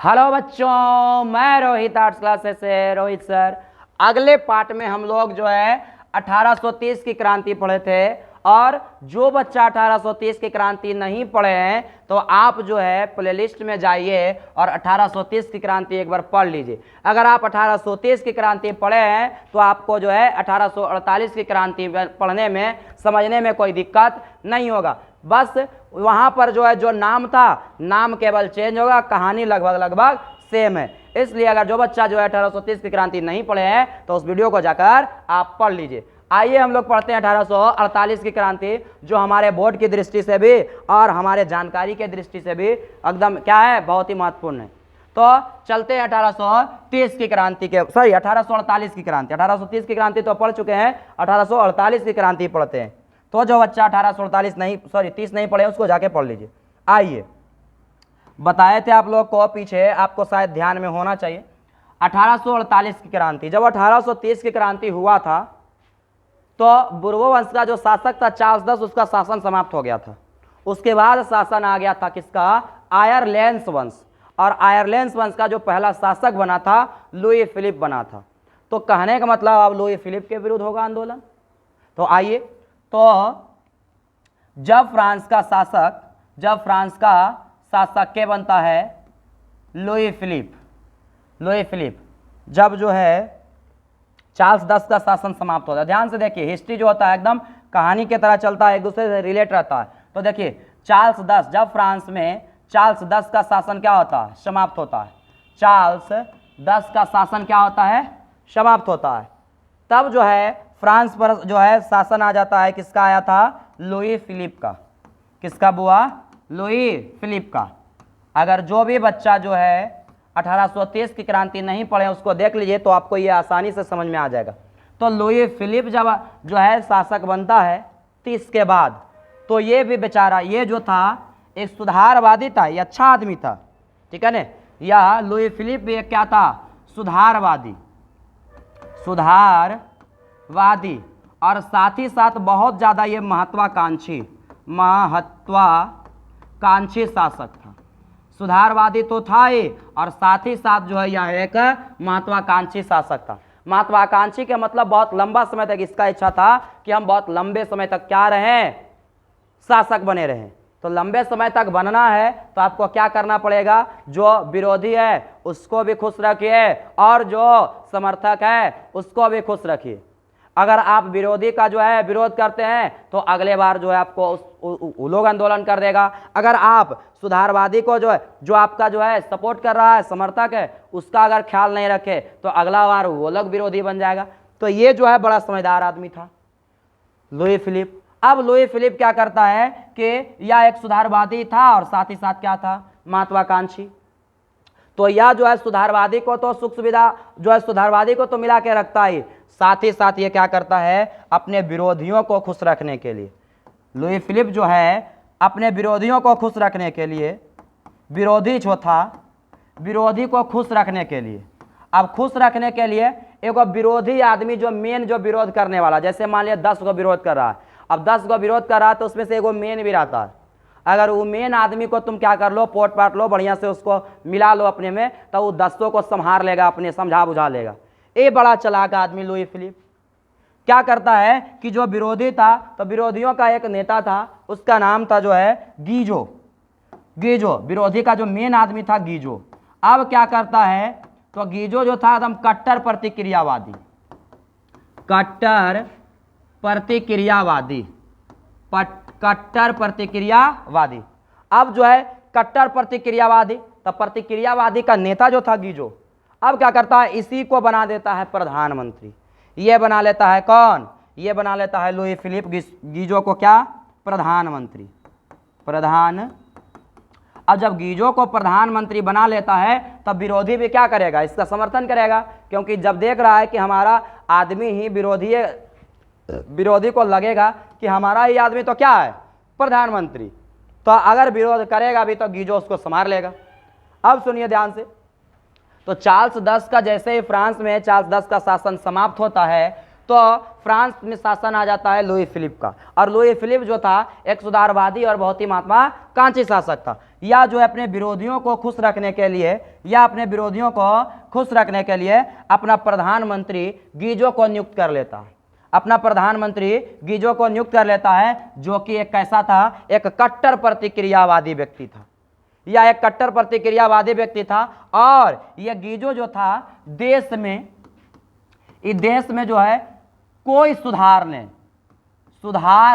Hello बच्चों, मैं Rohit arts classes से रोहित सर। अगले पार्ट में हम लोग जो है 1830 की क्रांति पढ़े थे, और जो बच्चा 1830 की क्रांति नहीं पढ़े हैं तो आप जो है प्लेलिस्ट में जाइए और 1830 की क्रांति एक बार पढ़ लीजिए। अगर आप 1830 की क्रांति पढ़े हैं तो आपको जो है 1848 की क्रांति पढ़ने में समझने में कोई दिक्कत नहीं होगा। बस वहाँ पर जो है जो नाम था, नाम केवल चेंज होगा, कहानी लगभग सेम है। इसलिए अगर जो बच्चा जो है 1830 की क्रांति नहीं पढ़े हैं तो उस वीडियो को जाकर आप पढ़ लीजिए। आइए हम लोग पढ़ते हैं 1848 की क्रांति, जो हमारे बोर्ड की दृष्टि से भी और हमारे जानकारी के दृष्टि से भी एकदम क्या है, बहुत ही महत्वपूर्ण है। तो चलते हैं 1830 की क्रांति के 1848 की क्रांति। 1830 की क्रांति तो पढ़ चुके हैं, 1848 की क्रांति पढ़ते हैं। तो जो बच्चा 30 नहीं पढ़े उसको जाके पढ़ लीजिए। आइए, बताए थे आप लोग को पीछे, आपको शायद ध्यान में होना चाहिए। 1848 की क्रांति, जब 1830 की क्रांति हुआ था तो बुर्बो वंश का जो शासक था चार्ल्स दस, उसका शासन समाप्त हो गया था। उसके बाद शासन आ गया था किसका, आयरलैंड्स वंश। और आयरलैंड्स वंश का जो पहला शासक बना था लुई फिलिप बना था। तो कहने का मतलब अब लुई फिलिप के विरुद्ध होगा आंदोलन। तो आइए, तो जब फ्रांस का शासक क्या बनता है, लुई फिलिप। जब जो है चार्ल्स दस का शासन समाप्त होता है। ध्यान से देखिए, हिस्ट्री जो होता है एकदम कहानी की तरह चलता है, एक दूसरे से रिलेट रहता है। तो देखिए चार्ल्स दस, जब फ्रांस में चार्ल्स दस का शासन क्या होता है, समाप्त होता है। चार्ल्स दस का शासन क्या होता है, समाप्त होता है। तब जो है फ्रांस पर जो है शासन आ जाता है, किसका आया था, लुई फिलिप का। किसका बुआ, लुई फिलिप का। अगर जो भी बच्चा जो है 1830 की क्रांति नहीं पढ़े उसको देख लीजिए तो आपको ये आसानी से समझ में आ जाएगा। तो लुई फिलिप जब जो है शासक बनता है 30 के बाद, तो ये भी बेचारा, ये जो था एक सुधारवादी था, ये अच्छा आदमी था, ठीक है ना। यह लुई फिलिप भी क्या था, सुधारवादी, और साथ ही साथ बहुत ज़्यादा ये महत्वाकांक्षी शासक था। सुधारवादी तो था ही, और साथ ही साथ जो है यह एक महत्वाकांक्षी शासक था। महत्वाकांक्षी के मतलब बहुत लंबा समय तक इसका इच्छा था कि हम बहुत लंबे समय तक क्या रहें, शासक बने रहें। तो लंबे समय तक बनना है तो आपको क्या करना पड़ेगा, जो विरोधी है उसको भी खुश रखिए और जो समर्थक है उसको भी खुश रखिए। अगर आप विरोधी का जो है विरोध करते हैं तो अगले बार जो है आपको वो लोग आंदोलन कर देगा। अगर आप सुधारवादी को जो है, जो आपका जो है सपोर्ट कर रहा है, समर्थक है, उसका अगर ख्याल नहीं रखे तो अगला बार वो लोग विरोधी बन जाएगा। तो ये जो है बड़ा समझदार आदमी था लुई फिलिप। अब लुई फिलिप क्या करता है कि यह एक सुधारवादी था और साथ ही साथ क्या था, महत्वाकांक्षी। तो यह जो है सुधारवादी को तो सुख सुविधा जो है सुधारवादी को तो मिला के रखता ही, साथ ही साथ ये क्या करता है, अपने विरोधियों को खुश रखने के लिए, लुई फिलिप जो है अपने विरोधियों को खुश रखने के लिए, विरोधी जो था विरोधी को खुश रखने के लिए, अब खुश रखने के लिए एक विरोधी आदमी जो मेन जो विरोध करने वाला, जैसे मान लिया 10 को विरोध कर रहा है, अब 10 को विरोध कर रहा है तो उसमें से एगो मेन भी रहता है। अगर वो मेन आदमी को तुम क्या कर लो, पोट पाट लो, बढ़िया से उसको मिला लो अपने में, तो वो 10 को संभाल लेगा, अपने समझा बुझा लेगा। ये बड़ा चालाक आदमी लुई फिलिप क्या करता है कि जो विरोधी था, तो विरोधियों का एक नेता था, उसका नाम था जो है गीजो। विरोधी का जो मेन आदमी था गीजो। अब क्या करता है, तो गीजो जो था एकदम कट्टर प्रतिक्रियावादी। अब जो है कट्टर प्रतिक्रियावादी, तो प्रतिक्रियावादी का नेता जो था गीजो, अब क्या करता है, इसी को बना देता है प्रधानमंत्री। ये बना लेता है कौन, ये बना लेता है लुई फिलिप गीजो को क्या, प्रधानमंत्री। अब जब गीजो को प्रधानमंत्री बना लेता है तब विरोधी भी क्या करेगा, इसका समर्थन करेगा, क्योंकि जब देख रहा है कि हमारा आदमी ही विरोधी को लगेगा कि हमारा ही आदमी तो क्या है, प्रधानमंत्री, तो अगर विरोध करेगा भी तो गीजो उसको संभाल लेगा। अब सुनिए ध्यान से, तो चार्ल्स दस का जैसे ही फ्रांस में चार्ल्स दस का शासन समाप्त होता है तो फ्रांस में शासन आ जाता है लुई फिलिप का। और लुई फिलिप जो था एक सुधारवादी और बहुत ही महत्वाकांक्षी शासक था। या जो है अपने विरोधियों को खुश रखने के लिए अपना प्रधानमंत्री गीजो को नियुक्त कर लेता है। जो कि एक कैसा था, एक कट्टर प्रतिक्रियावादी व्यक्ति था। और यह गीजो जो था देश में जो है कोई सुधार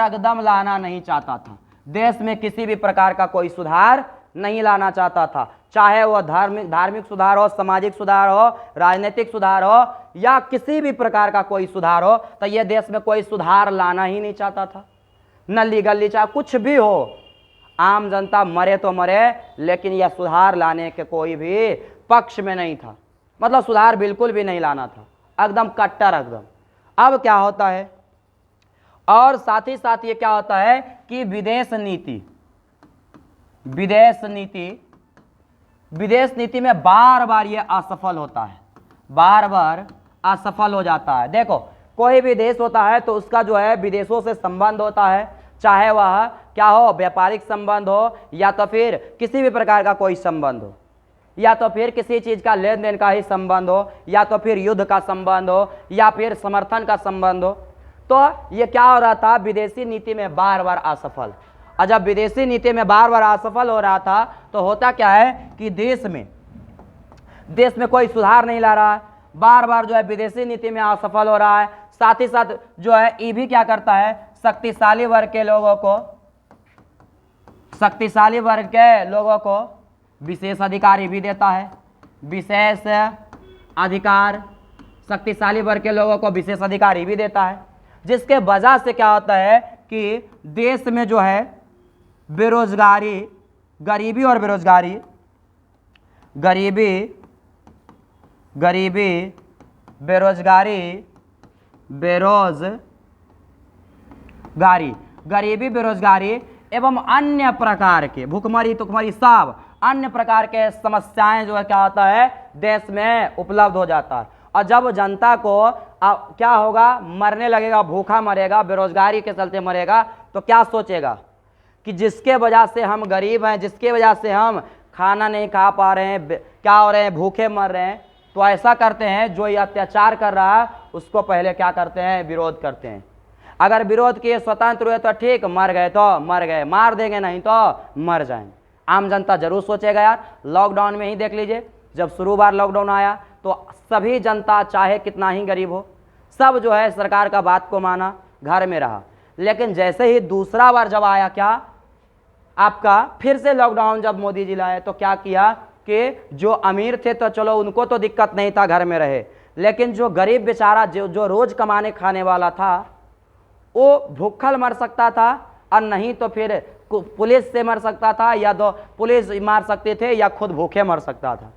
एकदम लाना नहीं चाहता था। देश में किसी भी प्रकार का कोई सुधार नहीं लाना चाहता था, चाहे वह धार्मिक सुधार हो, सामाजिक सुधार हो, राजनीतिक सुधार हो या किसी भी प्रकार का कोई सुधार हो, तो यह देश में कोई सुधार लाना ही नहीं चाहता था। नली गली चाहे कुछ भी हो, आम जनता मरे तो मरे, लेकिन यह सुधार लाने के कोई भी पक्ष में नहीं था। मतलब सुधार बिल्कुल भी नहीं लाना था, एकदम कट्टर एकदम। अब क्या होता है, और साथ ही साथ ये क्या होता है कि विदेश नीति में बार बार ये असफल होता है, बार बार असफल हो जाता है। देखो कोई भी देश होता है तो उसका जो है विदेशों से संबंध होता है, चाहे वह क्या हो, व्यापारिक संबंध हो या तो फिर किसी भी प्रकार का कोई संबंध हो, या तो फिर किसी चीज का लेन देन का ही संबंध हो, या तो फिर युद्ध का संबंध हो, या फिर समर्थन का संबंध हो। तो ये क्या हो रहा था, विदेशी नीति में बार बार असफल। और जब विदेशी नीति में बार बार असफल हो रहा था तो होता क्या है कि देश में कोई सुधार नहीं ला रहा है, बार बार जो है विदेशी नीति में असफल हो रहा है। साथ ही साथ जो है ये भी क्या करता है, शक्तिशाली वर्ग के लोगों को विशेष अधिकार भी देता है। विशेष अधिकार, शक्तिशाली वर्ग के लोगों को विशेष अधिकार भी देता है, जिसके वजह से क्या होता है कि देश में जो है गरीबी बेरोजगारी एवं अन्य प्रकार के भुखमरी तुखमरी सब अन्य प्रकार के समस्याएं जो है क्या होता है देश में उपलब्ध हो जाता है। और जब जनता को क्या होगा, मरने लगेगा, भूखा मरेगा, बेरोजगारी के चलते मरेगा, तो क्या सोचेगा कि जिसके वजह से हम गरीब हैं, जिसके वजह से हम खाना नहीं खा पा रहे हैं, क्या हो रहे हैं, भूखे मर रहे हैं, तो ऐसा करते हैं जो ये अत्याचार कर रहा है उसको पहले क्या करते हैं, विरोध करते हैं। अगर विरोध किए, स्वतंत्र हुए तो ठीक, मर गए तो मर गए, मार देंगे नहीं तो मर जाएंगे। आम जनता जरूर सोचेगा यार। लॉकडाउन में ही देख लीजिए, जब शुरू बार लॉकडाउन आया तो सभी जनता चाहे कितना ही गरीब हो, सब जो है सरकार का बात को माना, घर में रहा। लेकिन जैसे ही दूसरा बार जब आया क्या आपका फिर से लॉकडाउन जब मोदी जी लाए, तो क्या किया कि जो अमीर थे तो चलो उनको तो दिक्कत नहीं था, घर में रहे, लेकिन जो गरीब बेचारा जो रोज कमाने खाने वाला था वो भूखल मर सकता था, और नहीं तो फिर पुलिस से मर सकता था, या तो पुलिस मार सकते थे या खुद भूखे मर सकता था।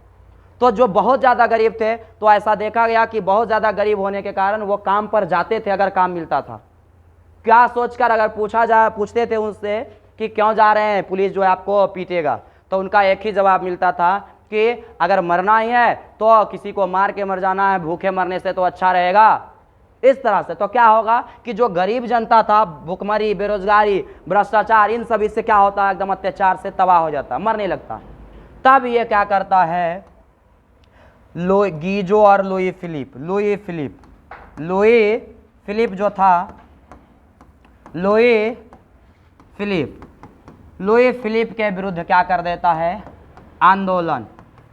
तो जो बहुत ज़्यादा गरीब थे, तो ऐसा देखा गया कि बहुत ज़्यादा गरीब होने के कारण वो काम पर जाते थे अगर काम मिलता था। क्या सोचकर अगर पूछते थे उनसे कि क्यों जा रहे हैं, पुलिस जो है आपको पीटेगा, तो उनका एक ही जवाब मिलता था कि अगर मरना ही है तो किसी को मार के मर जाना है, भूखे मरने से तो अच्छा रहेगा। इस तरह से तो क्या होगा कि जो गरीब जनता था, भुखमरी, बेरोजगारी, भ्रष्टाचार, इन सभी से क्या होता है, एकदम अत्याचार से तबाह हो जाता, मरने लगता। तब ये क्या करता है, गीजो और लुई फिलिप जो था, लुई फिलिप के विरुद्ध क्या कर देता है, आंदोलन।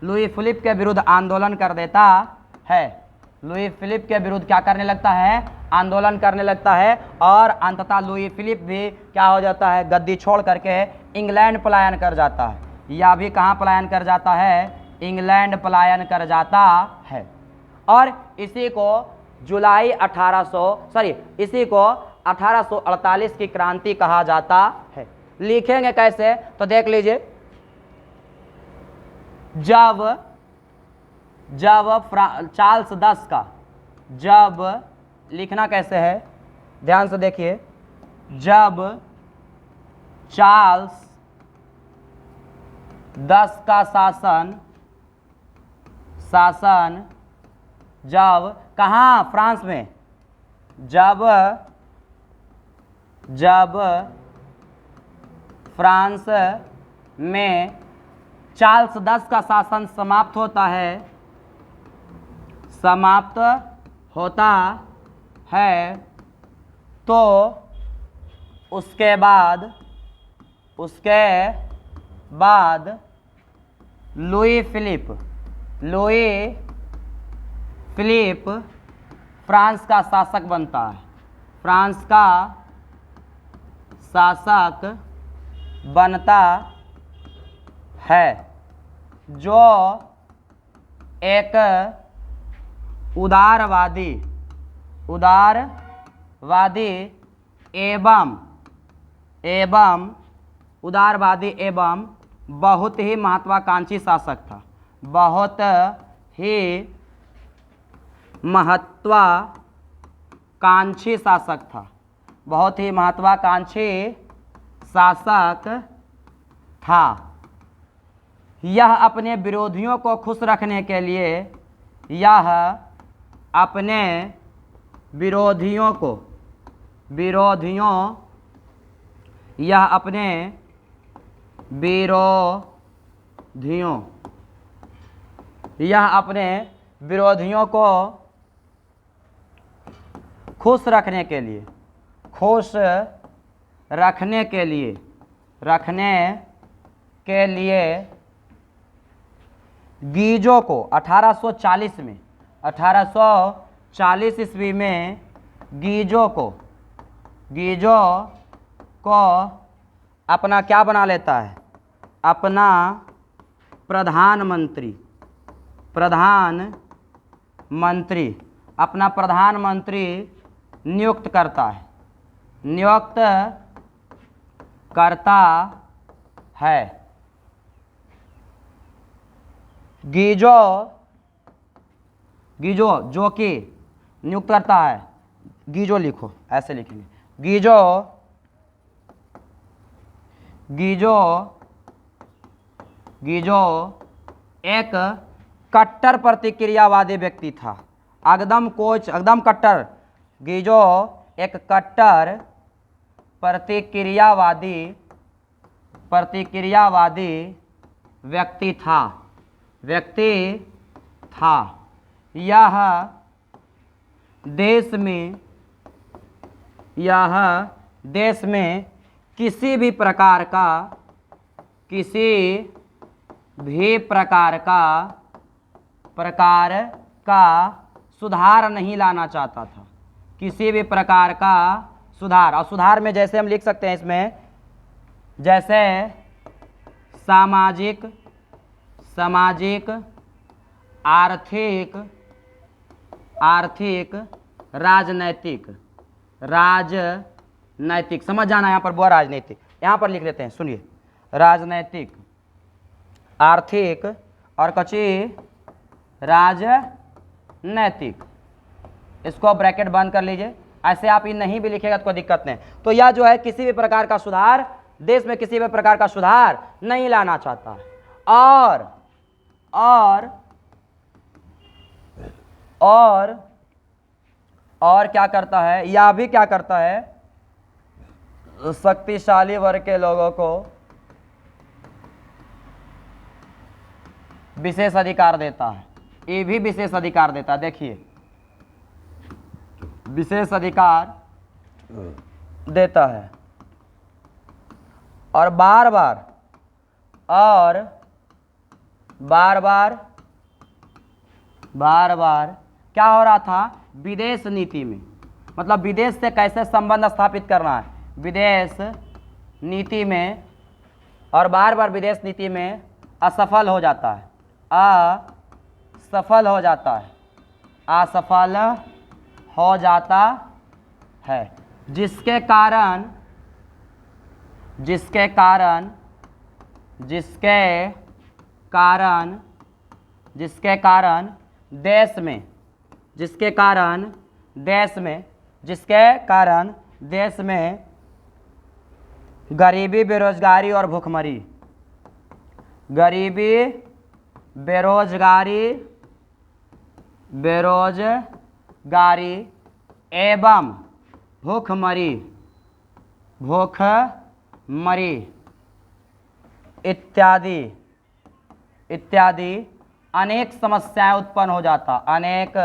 लुई फिलिप के विरुद्ध आंदोलन कर देता है। लुई फिलिप के विरुद्ध क्या करने लगता है, आंदोलन करने लगता है। और अंततः लुई फिलिप भी क्या हो जाता है, गद्दी छोड़ करके इंग्लैंड पलायन कर जाता है। या भी कहाँ पलायन कर जाता है, इंग्लैंड पलायन कर जाता है। और इसी को 1848 की क्रांति कहा जाता है। लिखेंगे कैसे, तो देख लीजिए। जब चार्ल्स 10 का, जब लिखना कैसे है, ध्यान से देखिए। जब चार्ल्स 10 का शासन जब कहाँ, फ्रांस में, जब जब फ्रांस में चार्ल्स 10 का शासन समाप्त होता है तो उसके बाद लुई फिलिप फ्रांस का शासक बनता है। फ्रांस का शासक बनता है, जो एक उदारवादी एवं बहुत ही महत्वाकांक्षी शासक था। बहुत ही महत्वाकांक्षी शासक था। यह अपने विरोधियों को खुश रखने के लिए अपने विरोधियों को खुश रखने के लिए गीजो को 1840 ईस्वी में गीजो को अपना क्या बना लेता है, अपना प्रधानमंत्री नियुक्त करता है। गीजो जो कि नियुक्त करता है, गीजो लिखो, ऐसे लिखेंगे, गीजो एक कट्टर प्रतिक्रियावादी व्यक्ति था। एकदम कट्टर। गीजो एक कट्टर प्रतिक्रियावादी व्यक्ति था। यह देश में किसी भी प्रकार का सुधार नहीं लाना चाहता था। किसी भी प्रकार का सुधार, और सुधार में जैसे हम लिख सकते हैं इसमें, जैसे सामाजिक, आर्थिक, राजनैतिक, समझ जाना यहाँ पर बुआ, राजनीतिक यहाँ पर लिख लेते हैं, सुनिए, राजनैतिक, आर्थिक और कची राजनैतिक, इसको ब्रैकेट बंद कर लीजिए। ऐसे आप ये नहीं भी लिखेगा तो कोई दिक्कत नहीं। तो यह जो है किसी भी प्रकार का सुधार, देश में किसी भी प्रकार का सुधार नहीं लाना चाहता है। और क्या करता है, यह भी क्या करता है, शक्तिशाली वर्ग के लोगों को विशेष अधिकार देता है। ये भी विशेष अधिकार देता है, देखिए, विशेष अधिकार देता है। और बार बार क्या हो रहा था, विदेश नीति में, मतलब विदेश से कैसे संबंध स्थापित करना है, विदेश नीति में, और बार बार विदेश नीति में असफल हो जाता है, जिसके कारण देश में गरीबी, बेरोजगारी और भुखमरी, बेरोजगारी एवं भूखमरी इत्यादि इत्यादि अनेक समस्याएं उत्पन्न हो जाता, अनेक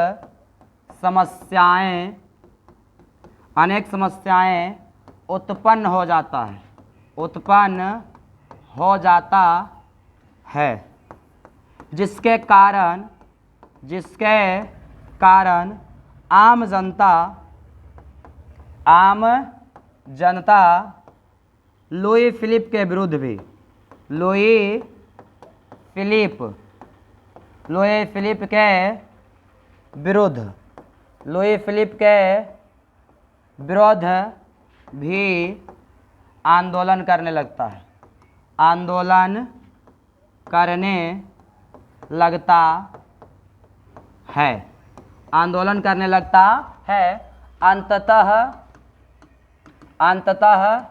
समस्याएं उत्पन्न हो जाता है, जिसके कारण आम जनता लुई फिलिप के विरुद्ध भी लुई फिलिप के विरुद्ध भी आंदोलन करने लगता है, अंततः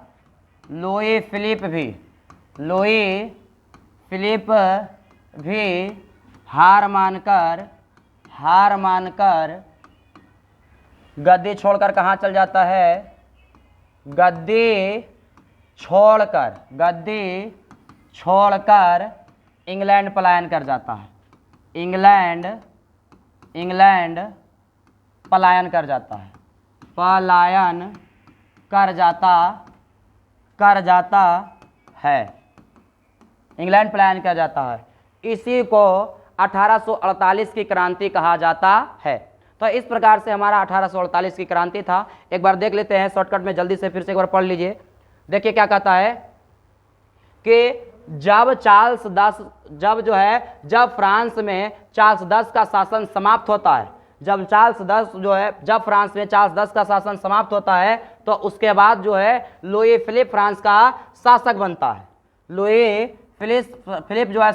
लुई फिलिप भी हार मानकर गद्दी छोड़कर कहाँ चल जाता है? गद्दी छोड़कर इंग्लैंड पलायन कर जाता है, इंग्लैंड पलायन कर जाता है। इसी को 1848 की क्रांति कहा जाता है। तो इस प्रकार से हमारा 1848 की क्रांति था। एक बार देख लेते हैं शॉर्टकट में, जल्दी से फिर से एक बार पढ़ लीजिए। देखिए क्या कहता है कि जब फ्रांस में चार्ल्स 10 का शासन समाप्त होता है, जब फ्रांस में चार्ल्स 10 का शासन समाप्त होता है, तो उसके बाद जो है लुई फिलिप फ्रांस का शासक बनता है। लुई फिलिप जो है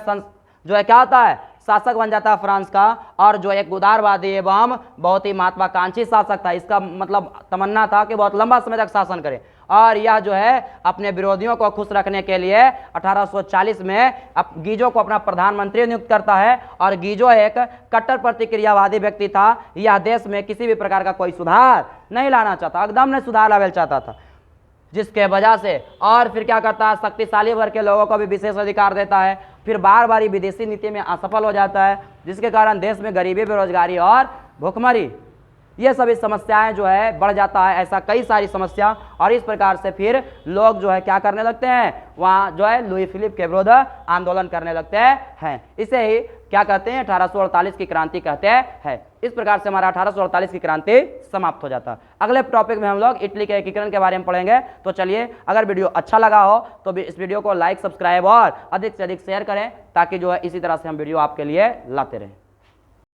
क्या होता है? शासक बन जाता है फ्रांस का, और जो एक उदारवादी एवं बहुत ही महत्वाकांक्षी शासक था। इसका मतलब तमन्ना था कि बहुत लंबा समय तक शासन करे, और यह जो है अपने विरोधियों को खुश रखने के लिए 1840 में गीजो को अपना प्रधानमंत्री नियुक्त करता है। और गीजो एक कट्टर प्रतिक्रियावादी व्यक्ति था। यह देश में किसी भी प्रकार का कोई सुधार नहीं लाना चाहता, एकदम नहीं सुधार लाना चाहता था, जिसके वजह से और फिर क्या करता है? शक्तिशाली वर्ग के लोगों को भी विशेष अधिकार देता है। फिर बार बार विदेशी नीति में असफल हो जाता है, जिसके कारण देश में गरीबी, बेरोजगारी और भुखमरी, ये सभी समस्याएं जो है बढ़ जाता है। ऐसा कई सारी समस्या, और इस प्रकार से फिर लोग जो है क्या करने लगते हैं? वहाँ जो है लुई फिलिप के विरुद्ध आंदोलन करने लगते हैं। इसे ही क्या कहते हैं? 1848 की क्रांति कहते हैं। इस प्रकार से हमारा 1848 की क्रांति समाप्त हो जाता है। अगले टॉपिक में हम लोग इटली के एकीकरण के बारे में पढ़ेंगे। तो चलिए, अगर वीडियो अच्छा लगा हो तो इस वीडियो को लाइक, सब्सक्राइब और अधिक से अधिक शेयर करें, ताकि जो है इसी तरह से हम वीडियो आपके लिए लाते रहें।